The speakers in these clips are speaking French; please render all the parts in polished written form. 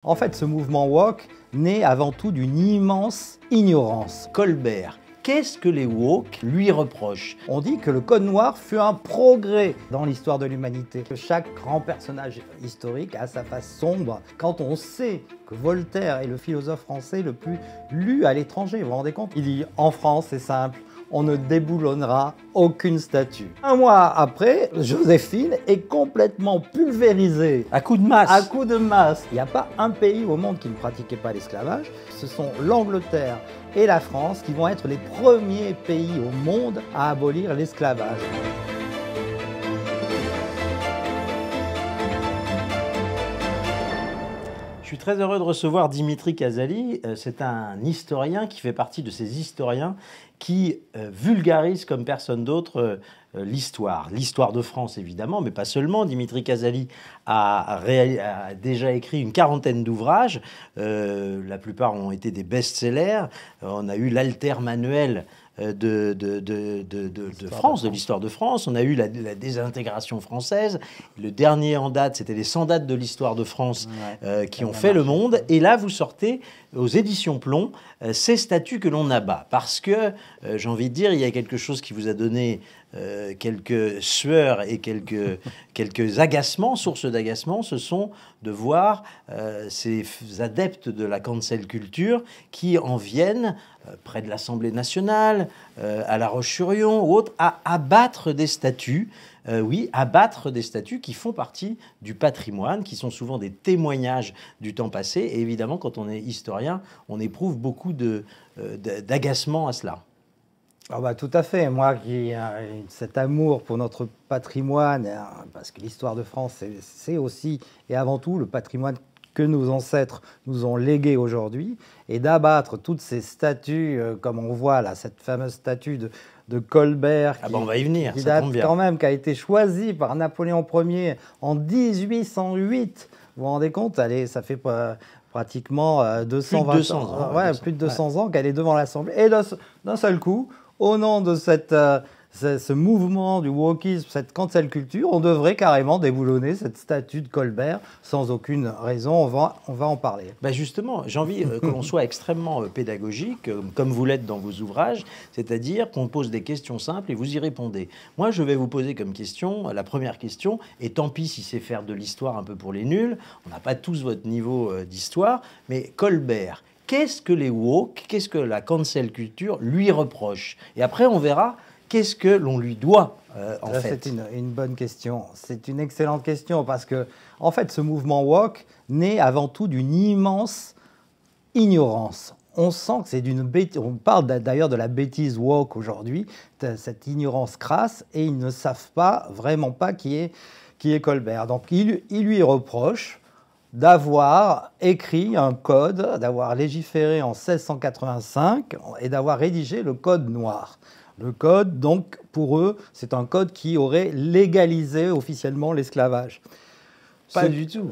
En fait, ce mouvement woke naît avant tout d'une immense ignorance. Colbert, qu'est-ce que les woke lui reprochent? On dit que le Code noir fut un progrès dans l'histoire de l'humanité. Chaque grand personnage historique a sa face sombre. Quand on sait que Voltaire est le philosophe français le plus lu à l'étranger, vous vous rendez compte? Il dit « En France, c'est simple, on ne déboulonnera aucune statue ». Un mois après, Joséphine est complètement pulvérisée. À coups de masse. À coups de masse. Il n'y a pas un pays au monde qui ne pratiquait pas l'esclavage. Ce sont l'Angleterre et la France qui vont être les premiers pays au monde à abolir l'esclavage. Je suis très heureux de recevoir Dimitri Casali. C'est un historien qui fait partie de ces historiens qui vulgarisent comme personne d'autre l'histoire. L'histoire de France, évidemment, mais pas seulement. Dimitri Casali a déjà écrit une quarantaine d'ouvrages. La plupart ont été des best-sellers. On a eu l'Alter Manuel de France, de l'histoire de France. On a eu la désintégration française. Le dernier en date, c'était les 100 dates de l'histoire de France qui ont fait le monde. Et là, vous sortez aux éditions Plomb ces statuts que l'on abat. Parce que, j'ai envie de dire, il y a quelque chose qui vous a donné quelques sueurs et quelques agacements, sources d'agacement, ce sont de voir ces adeptes de la cancel culture qui en viennent près de l'Assemblée nationale, à La Roche-sur-Yon ou autre, à abattre des statues. Oui, abattre des statues qui font partie du patrimoine, qui sont souvent des témoignages du temps passé. Et évidemment, quand on est historien, on éprouve beaucoup d'agacement à cela. Ah bah, tout à fait. Moi qui ai cet amour pour notre patrimoine, parce que l'histoire de France, c'est aussi et avant tout le patrimoine que nos ancêtres nous ont légué aujourd'hui, et d'abattre toutes ces statues, comme on voit là, cette fameuse statue de Colbert, on va y venir, qui ça date tombe bien. quand même, qui a été choisie par Napoléon Ier en 1808. Vous vous rendez compte? Allez, ça fait pratiquement 220 200 ans. Ouais, plus de 200 ans qu'elle est devant l'Assemblée. Et d'un seul coup, au nom de ce mouvement du wokisme, cette cancel culture, on devrait carrément déboulonner cette statue de Colbert sans aucune raison. On va en parler. Ben justement, j'ai envie que l'on soit extrêmement pédagogique, comme vous l'êtes dans vos ouvrages, c'est-à-dire qu'on pose des questions simples et vous y répondez. Moi, je vais vous poser comme question, la première question, et tant pis si c'est faire de l'histoire un peu pour les nuls, on n'a pas tous votre niveau d'histoire, mais Colbert, qu'est-ce que les woke, qu'est-ce que la cancel culture lui reproche? Et après, on verra qu'est-ce que l'on lui doit, en fait. C'est une bonne question. C'est une excellente question parce que, en fait, ce mouvement woke naît avant tout d'une immense ignorance. On sent que c'est d'une bêtise. On parle d'ailleurs de la bêtise woke aujourd'hui, cette ignorance crasse, et ils ne savent vraiment pas qui est Colbert. Donc, il lui reproche d'avoir écrit un code, d'avoir légiféré en 1685 et d'avoir rédigé le Code noir. Le code, donc, pour eux, c'est un code qui aurait légalisé officiellement l'esclavage. Pas du tout.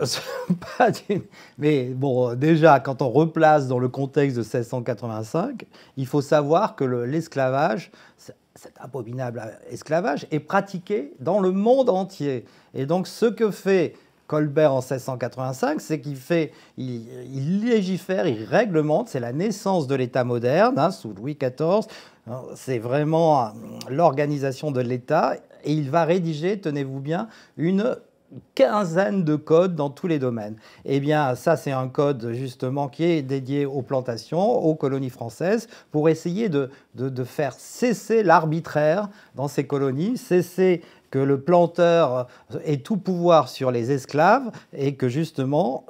Mais bon, déjà, quand on replace dans le contexte de 1685, il faut savoir que l'esclavage, cet abominable esclavage, est pratiqué dans le monde entier. Et donc, ce que fait Colbert en 1685, c'est il légifère, il réglemente, c'est la naissance de l'État moderne, sous Louis XIV, c'est vraiment l'organisation de l'État, et il va rédiger, tenez-vous bien, une quinzaine de codes dans tous les domaines. Eh bien, ça, c'est un code, justement, qui est dédié aux plantations, aux colonies françaises, pour essayer de faire cesser l'arbitraire dans ces colonies, cesser que le planteur ait tout pouvoir sur les esclaves, et que, justement,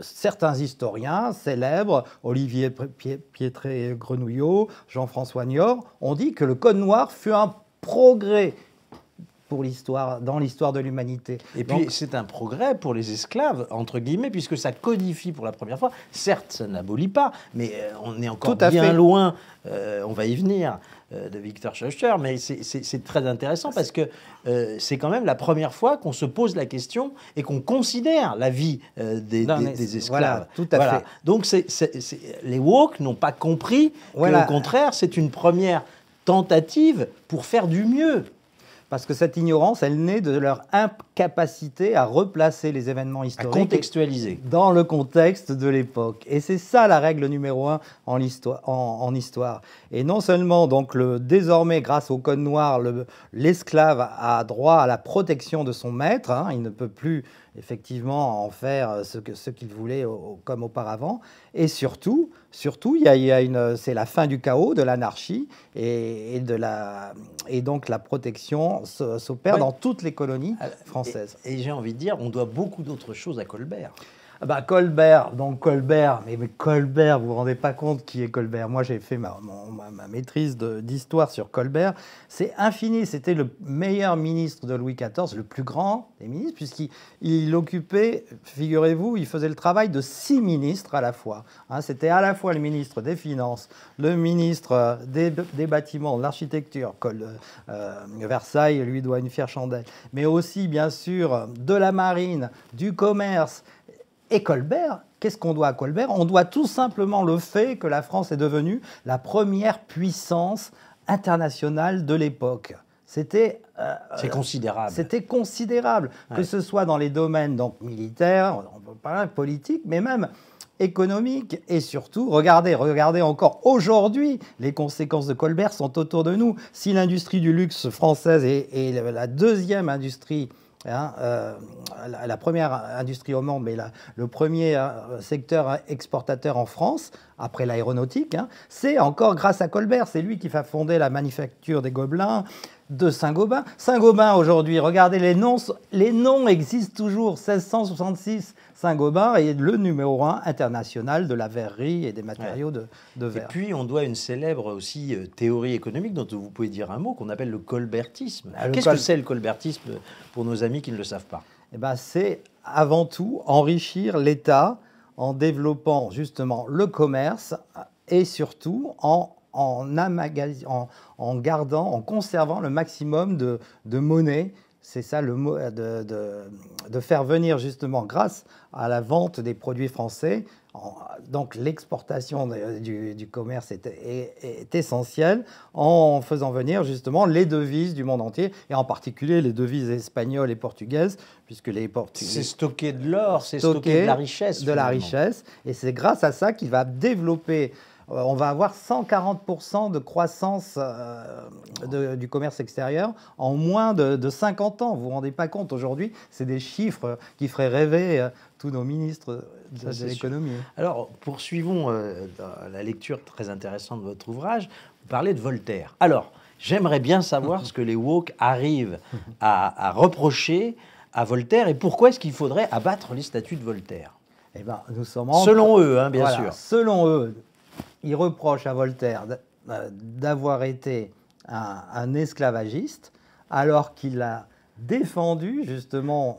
certains historiens célèbres, Olivier Piétré-Grenouillot, Jean-François Niort, ont dit que le Code noir fut un progrès dans l'histoire de l'humanité. Et puis, c'est un progrès pour les esclaves, entre guillemets, puisque ça codifie pour la première fois. Certes, ça n'abolit pas, mais on est encore bien loin, on va y venir, de Victor Schœlcher, mais c'est très intéressant parce que c'est quand même la première fois qu'on se pose la question et qu'on considère la vie des esclaves. Voilà, tout à fait. Donc, les woke n'ont pas compris qu'au contraire, c'est une première tentative pour faire du mieux. parce que cette ignorance, elle naît de leur incapacité à replacer les événements À historiques contextualiser. dans le contexte de l'époque. Et c'est ça la règle numéro 1 en histoire. Et non seulement, donc, désormais, grâce au Code noir, l'esclave a droit à la protection de son maître, hein, il ne peut plus effectivement en faire ce qu'il voulait comme auparavant. Et surtout c'est la fin du chaos, de l'anarchie, et donc la protection s'opère dans toutes les colonies françaises. Et j'ai envie de dire, on doit beaucoup d'autres choses à Colbert. Colbert, mais Colbert, vous vous rendez pas compte qui est Colbert. Moi, j'ai fait ma maîtrise d'histoire sur Colbert. C'est infini. C'était le meilleur ministre de Louis XIV, le plus grand des ministres, puisqu'il occupait, figurez-vous, il faisait le travail de 6 ministres à la fois. Hein, c'était à la fois le ministre des Finances, le ministre des Bâtiments, de l'Architecture, Versailles lui doit une fière chandelle, mais aussi, bien sûr, de la Marine, du Commerce. Et Colbert, qu'est-ce qu'on doit à Colbert? On doit tout simplement le fait que la France est devenue la première puissance internationale de l'époque. C'est considérable. C'était considérable, que ce soit dans les domaines donc, militaires, on peut parler politique, mais même économique. Et surtout, regardez encore aujourd'hui, les conséquences de Colbert sont autour de nous. Si l'industrie du luxe française est la deuxième industrie, la première industrie au monde, mais le premier secteur exportateur en France, après l'aéronautique, c'est encore grâce à Colbert. C'est lui qui va fonder la manufacture des Gobelins, de Saint-Gobain. Saint-Gobain, aujourd'hui, regardez les noms existent toujours. 1666, Saint-Gobain est le numéro 1 international de la verrerie et des matériaux de verre. Et puis, on doit une célèbre aussi théorie économique dont vous pouvez dire un mot, qu'on appelle le colbertisme. Qu'est-ce que c'est le colbertisme pour nos amis qui ne le savent pas? C'est avant tout enrichir l'État en développant justement le commerce et surtout en conservant le maximum de monnaie. C'est ça le mot, de faire venir justement grâce à la vente des produits français. Donc l'exportation du commerce est essentielle en faisant venir justement les devises du monde entier et en particulier les devises espagnoles et portugaises, puisque les Portugais... C'est stocker de l'or, c'est stocker de la richesse. De la richesse, et c'est grâce à ça qu'il va développer... On va avoir 140% de croissance du commerce extérieur en moins de 50 ans. Vous ne vous rendez pas compte aujourd'hui, c'est des chiffres qui feraient rêver tous nos ministres de l'économie. Alors, poursuivons la lecture très intéressante de votre ouvrage. Vous parlez de Voltaire. Alors, j'aimerais bien savoir ce que les woke arrivent à reprocher à Voltaire et pourquoi est-ce qu'il faudrait abattre les statues de Voltaire. Nous sommes selon eux, bien sûr. Selon eux. Il reproche à Voltaire d'avoir été un esclavagiste, alors qu'il a défendu justement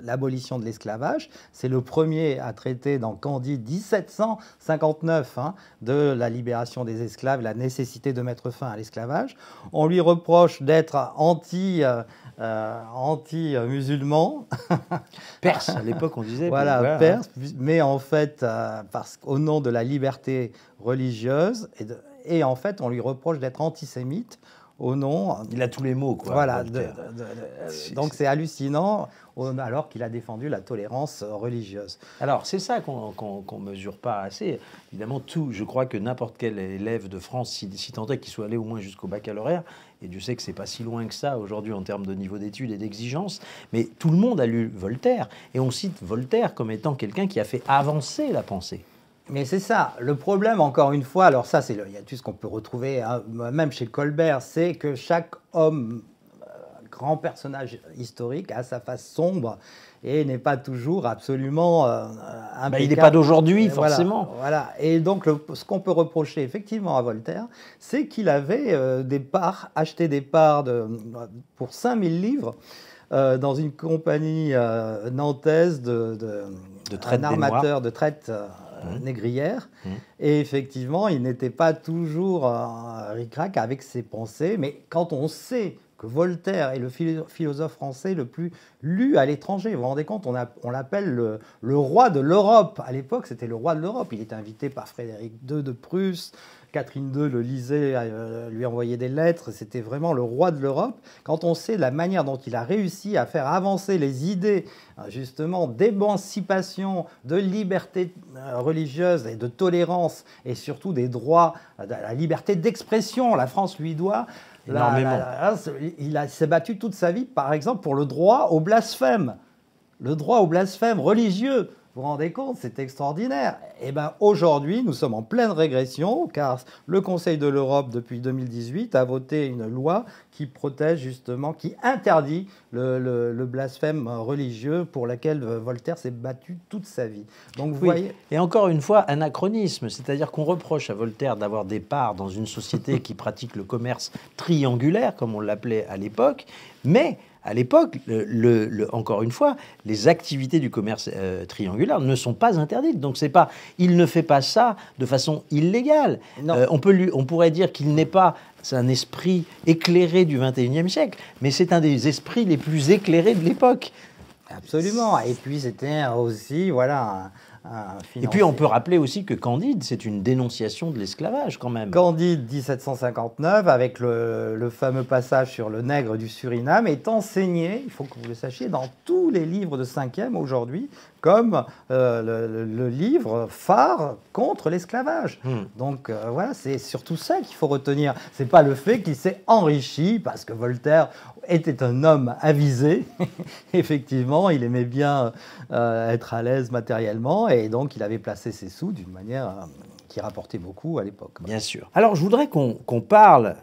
l'abolition de l'esclavage. C'est le premier à traiter dans Candide 1759 de la libération des esclaves, la nécessité de mettre fin à l'esclavage. On lui reproche d'être anti-musulman. Perse, à l'époque on disait. Voilà, perse, mais en fait, parce qu'au nom de la liberté religieuse, et en fait on lui reproche d'être antisémite au nom... Il a tous les mots, quoi. Voilà, donc c'est hallucinant, alors qu'il a défendu la tolérance religieuse. Alors, c'est ça qu'on ne mesure pas assez. Évidemment, je crois que n'importe quel élève de France, si tant est qu'il soit allé au moins jusqu'au baccalauréat, et Dieu sait que c'est pas si loin que ça aujourd'hui en termes de niveau d'études et d'exigence, mais tout le monde a lu Voltaire, et on cite Voltaire comme étant quelqu'un qui a fait avancer la pensée. Mais c'est ça, le problème, encore une fois, alors ça, il y a tout ce qu'on peut retrouver, même chez Colbert, c'est que chaque homme, grand personnage historique, a sa face sombre et n'est pas toujours absolument impeccable. Il n'est pas d'aujourd'hui, forcément. Voilà. Et donc, ce qu'on peut reprocher effectivement à Voltaire, c'est qu'il avait acheté des parts pour 5000 livres dans une compagnie nantaise un armateur de traite négrière. Et effectivement, il n'était pas toujours ric-rac avec ses pensées. Mais quand on sait que Voltaire est le philosophe français le plus lu à l'étranger. Vous vous rendez compte, on l'appelle le roi de l'Europe. À l'époque, c'était le roi de l'Europe. Il était invité par Frédéric II de Prusse. Catherine II le lisait, lui envoyait des lettres. C'était vraiment le roi de l'Europe. Quand on sait la manière dont il a réussi à faire avancer les idées, justement, d'émancipation, de liberté religieuse et de tolérance, et surtout des droits, de la liberté d'expression, la France lui doit énormément. Il s'est battu toute sa vie, par exemple, pour le droit au blasphème. Le droit au blasphème religieux. Vous vous rendez compte, c'est extraordinaire. Et bien aujourd'hui, nous sommes en pleine régression, car le Conseil de l'Europe, depuis 2018, a voté une loi qui protège justement, qui interdit le blasphème religieux pour lequel Voltaire s'est battu toute sa vie. Donc vous voyez... Et encore une fois, anachronisme, c'est-à-dire qu'on reproche à Voltaire d'avoir des parts dans une société qui pratique le commerce triangulaire, comme on l'appelait à l'époque, mais... À l'époque, encore une fois, les activités du commerce triangulaire ne sont pas interdites. Donc, il ne fait pas ça de façon illégale. On pourrait dire qu'il n'est pas un esprit éclairé du XXIe siècle, mais c'est un des esprits les plus éclairés de l'époque. Absolument. Et puis, c'était aussi, voilà... Et puis on peut rappeler aussi que Candide, c'est une dénonciation de l'esclavage quand même. Candide 1759, avec le fameux passage sur le nègre du Suriname, est enseigné, il faut que vous le sachiez, dans tous les livres de 5e aujourd'hui, comme le livre phare contre l'esclavage. Donc voilà, c'est surtout ça qu'il faut retenir. C'est pas le fait qu'il s'est enrichi, parce que Voltaire était un homme avisé. Effectivement, il aimait bien être à l'aise matériellement, et donc il avait placé ses sous d'une manière qui rapportait beaucoup à l'époque. Bien sûr. Alors je voudrais qu'on parle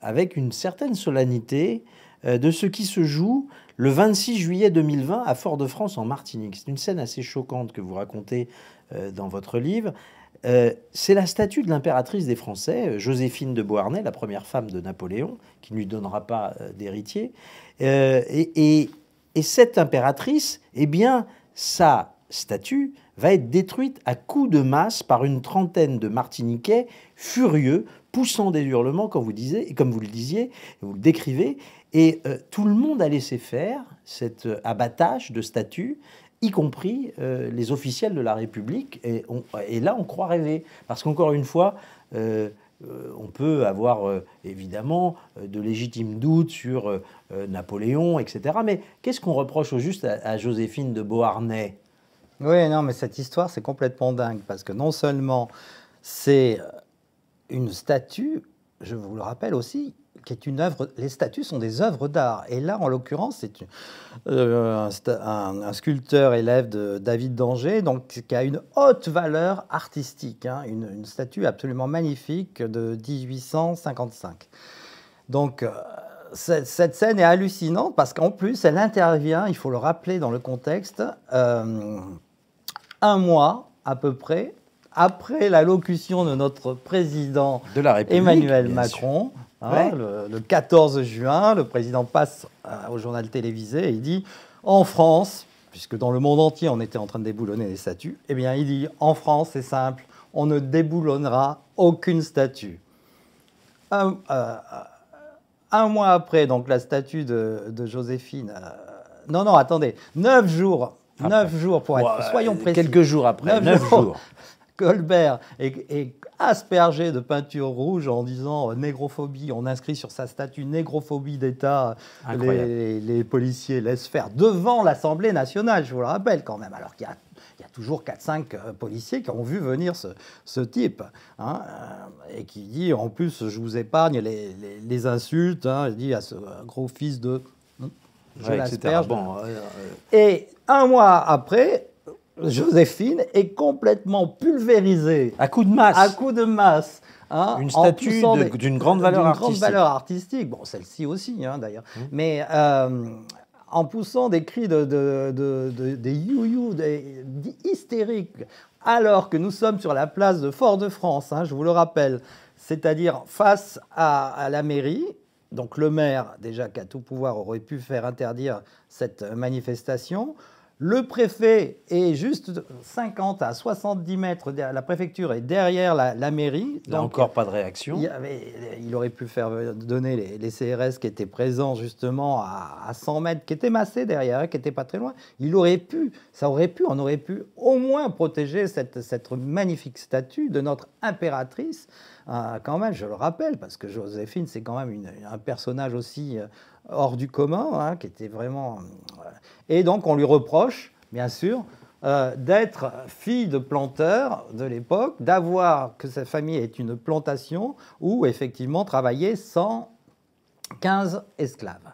avec une certaine solennité de ce qui se joue le 26 juillet 2020 à Fort-de-France en Martinique. C'est une scène assez choquante que vous racontez dans votre livre. C'est la statue de l'impératrice des Français, Joséphine de Beauharnais, la première femme de Napoléon, qui ne lui donnera pas d'héritier. Et cette impératrice, eh bien, sa statue va être détruite à coups de masse par une trentaine de Martiniquais furieux, poussant des hurlements, comme vous le disiez, vous le décrivez. Et tout le monde a laissé faire cet abattage de statues, y compris les officiels de la République. Et là, on croit rêver. Parce qu'encore une fois, on peut avoir évidemment de légitimes doutes sur Napoléon, etc. Mais qu'est-ce qu'on reproche au juste à Joséphine de Beauharnais ? Oui, non, mais cette histoire, c'est complètement dingue. Parce que non seulement c'est une statue, je vous le rappelle aussi, qui est une œuvre. Les statues sont des œuvres d'art. Et là, en l'occurrence, c'est un sculpteur élève de David d'Angers, donc qui a une haute valeur artistique, hein, une statue absolument magnifique de 1855. Donc, cette scène est hallucinante parce qu'en plus, elle intervient, il faut le rappeler dans le contexte, un mois à peu près après l'allocution de notre président de la République, Emmanuel Macron. Hein, le 14 juin, le président passe au journal télévisé et il dit « En France, puisque dans le monde entier on était en train de déboulonner les statues, eh bien il dit « En France, c'est simple, on ne déboulonnera aucune statue. » Un mois après, donc la statue de Joséphine... non, attendez, 9 jours. 9 jours pour être... soyons précis. Quelques jours après, 9 jours. Colbert est aspergé de peinture rouge en disant négrophobie. On inscrit sur sa statue négrophobie d'État. Les policiers laissent faire devant l'Assemblée nationale, je vous le rappelle quand même. Alors qu'il y a toujours 4-5 policiers qui ont vu venir ce type. Hein, et qui dit, en plus, je vous épargne les insultes. Hein, il dit à ce gros fils de... Je l'asperge. Bon, et un mois après... Joséphine est complètement pulvérisée. À coups de masse. À coups de masse. Hein, une statue d'une grande valeur artistique. Grande valeur artistique. Bon, celle-ci aussi, hein, d'ailleurs. Mais en poussant des cris des you-you, hystériques, alors que nous sommes sur la place de Fort-de-France, hein, je vous le rappelle, c'est-à-dire face à la mairie. Donc le maire, déjà, qui a tout pouvoir, aurait pu faire interdire cette manifestation. Le préfet est juste 50 à 70 mètres, la préfecture est derrière la mairie. Là encore, pas de réaction. Il aurait pu faire donner les CRS qui étaient présents justement à 100 mètres, qui étaient massés derrière, qui n'étaient pas très loin. On aurait pu au moins protéger cette magnifique statue de notre impératrice. Quand même, je le rappelle, parce que Joséphine, c'est quand même un personnage aussi hors du commun, hein, qui était vraiment... Et donc, on lui reproche, bien sûr, d'être fille de planteur de l'époque, que sa famille ait une plantation où, effectivement, travaillaient 115 esclaves.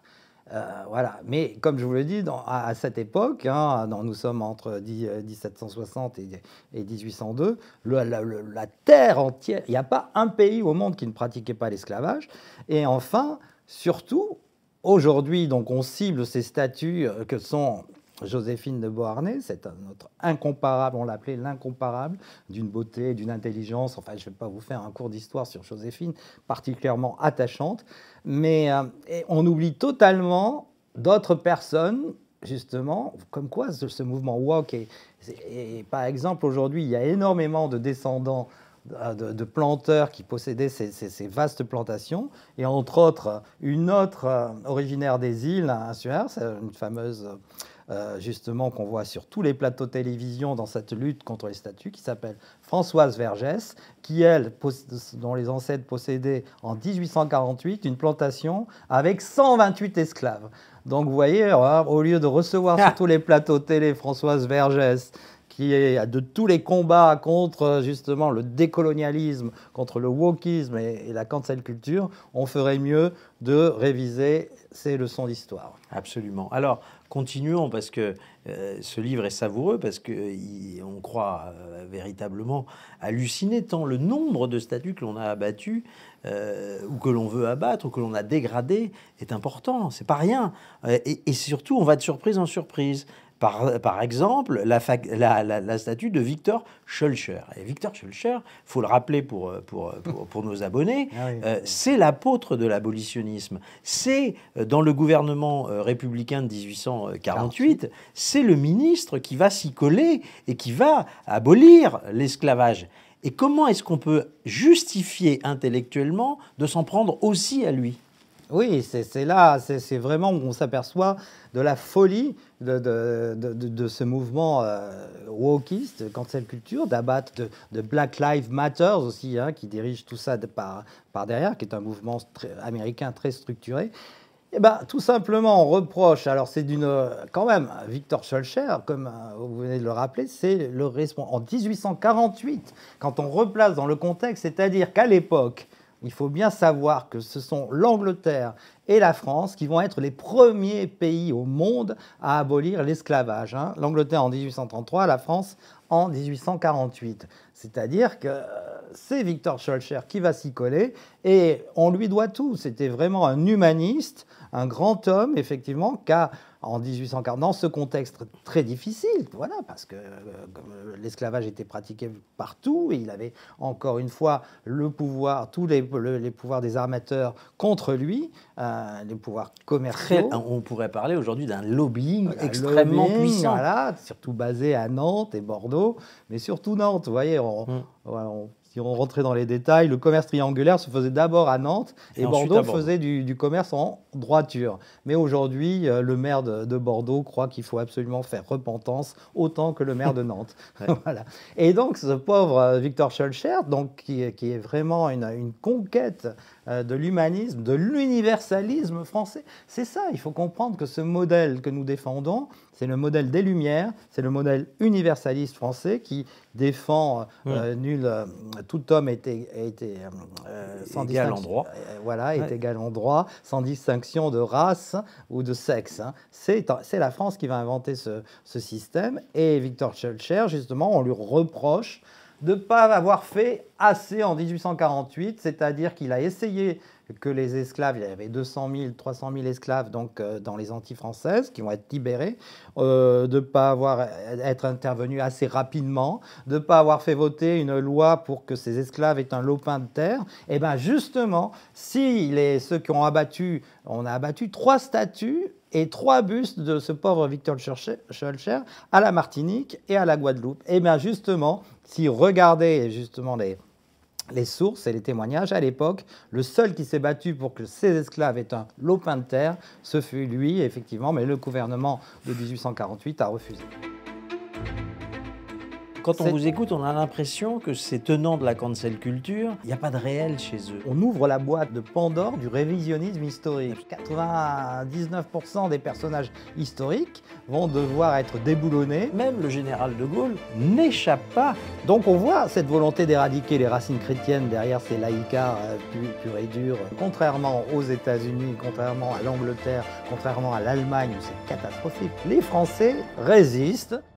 Voilà. Mais comme je vous l'ai dit, à cette époque, hein, nous sommes entre 1760 et 1802, la terre entière, il n'y a pas un pays au monde qui ne pratiquait pas l'esclavage. Et enfin, surtout, aujourd'hui, donc, on cible ces statues que sont Joséphine de Beauharnais, c'est notre incomparable, on l'appelait l'incomparable, d'une beauté, d'une intelligence. Enfin, je ne vais pas vous faire un cours d'histoire sur Joséphine, particulièrement attachante, mais on oublie totalement d'autres personnes, justement, comme quoi ce mouvement woke. Et par exemple, aujourd'hui, il y a énormément de descendants de planteurs qui possédaient ces vastes plantations, et entre autres, une autre originaire des îles insulaires, c'est une fameuse... justement, qu'on voit sur tous les plateaux de télévision dans cette lutte contre les statues, qui s'appelle Françoise Vergès, qui, elle, dont les ancêtres possédaient en 1848 une plantation avec 128 esclaves. Donc, vous voyez, au lieu de recevoir sur tous les plateaux de télé Françoise Vergès, qui est de tous les combats contre justement le décolonialisme, contre le wokisme et la cancel culture, on ferait mieux de réviser ces leçons d'histoire. Absolument. Alors, continuons, parce que ce livre est savoureux, parce qu'on croit véritablement halluciner tant le nombre de statues que l'on a abattues, ou que l'on veut abattre, ou que l'on a dégradées, est important. C'est pas rien. Et surtout, on va de surprise en surprise. Par exemple, la statue de Victor Schœlcher. Et Victor Schœlcher, il faut le rappeler pour nos abonnés, c'est l'apôtre de l'abolitionnisme. C'est, dans le gouvernement républicain de 1848, c'est le ministre qui va s'y coller et qui va abolir l'esclavage. Et comment est-ce qu'on peut justifier intellectuellement de s'en prendre aussi à lui ? Oui, c'est là, c'est vraiment où on s'aperçoit de la folie de ce mouvement wokiste, cancel culture, d'abattre de Black Lives Matter aussi, hein, qui dirige tout ça par derrière, qui est un mouvement américain très structuré. Et ben, tout simplement, on reproche, alors c'est quand même, Victor Schœlcher, comme vous venez de le rappeler, c'est le responsable. En 1848, quand on replace dans le contexte, c'est-à-dire qu'à l'époque, il faut bien savoir que ce sont l'Angleterre et la France qui vont être les premiers pays au monde à abolir l'esclavage. Hein. L'Angleterre en 1833, la France en 1848. C'est-à-dire que c'est Victor Schœlcher qui va s'y coller et on lui doit tout. C'était vraiment un humaniste, un grand homme, effectivement, qui a, en 1840, dans ce contexte très difficile, voilà, parce que l'esclavage était pratiqué partout et il avait encore une fois le pouvoir, tous les pouvoirs des armateurs contre lui, les pouvoirs commerciaux. On pourrait parler aujourd'hui d'un lobbying extrêmement puissant. Voilà, surtout basé à Nantes et Bordeaux, mais surtout Nantes. Vous voyez, si on rentrait dans les détails, le commerce triangulaire se faisait d'abord à Nantes et Bordeaux faisait du commerce en droiture. Mais aujourd'hui, le maire de Bordeaux croit qu'il faut absolument faire repentance autant que le maire de Nantes. Voilà. Et donc, ce pauvre Victor Schœlcher, donc, qui est vraiment une conquête de l'humanisme, de l'universalisme français. C'est ça, il faut comprendre que ce modèle que nous défendons, c'est le modèle des Lumières, c'est le modèle universaliste français qui défend tout homme est égal en droit. Est égal en droit, sans distinction de race ou de sexe. Hein. C'est la France qui va inventer ce système. Et Victor Schœlcher, justement, on lui reproche de ne pas avoir fait assez en 1848, c'est-à-dire qu'il a essayé que les esclaves, il y avait 200 000, 300 000 esclaves donc, dans les Antilles françaises qui vont être libérés, de ne pas être intervenu assez rapidement, de ne pas avoir fait voter une loi pour que ces esclaves aient un lopin de terre. Et bien justement, si ceux qui ont abattu, on a abattu 3 statues, et 3 bustes de ce pauvre Victor Schœlcher à la Martinique et à la Guadeloupe. Et bien justement, si vous regardez justement les sources et les témoignages, à l'époque, le seul qui s'est battu pour que ces esclaves aient un lopin de terre, ce fut lui, effectivement, mais le gouvernement de 1848 a refusé. Quand on vous écoute, on a l'impression que ces tenants de la cancel culture, il n'y a pas de réel chez eux. On ouvre la boîte de Pandore du révisionnisme historique. 99% des personnages historiques vont devoir être déboulonnés. Même le général de Gaulle n'échappe pas. Donc on voit cette volonté d'éradiquer les racines chrétiennes derrière ces laïcards purs et durs. Contrairement aux États-Unis, contrairement à l'Angleterre, contrairement à l'Allemagne où c'est catastrophique, les Français résistent.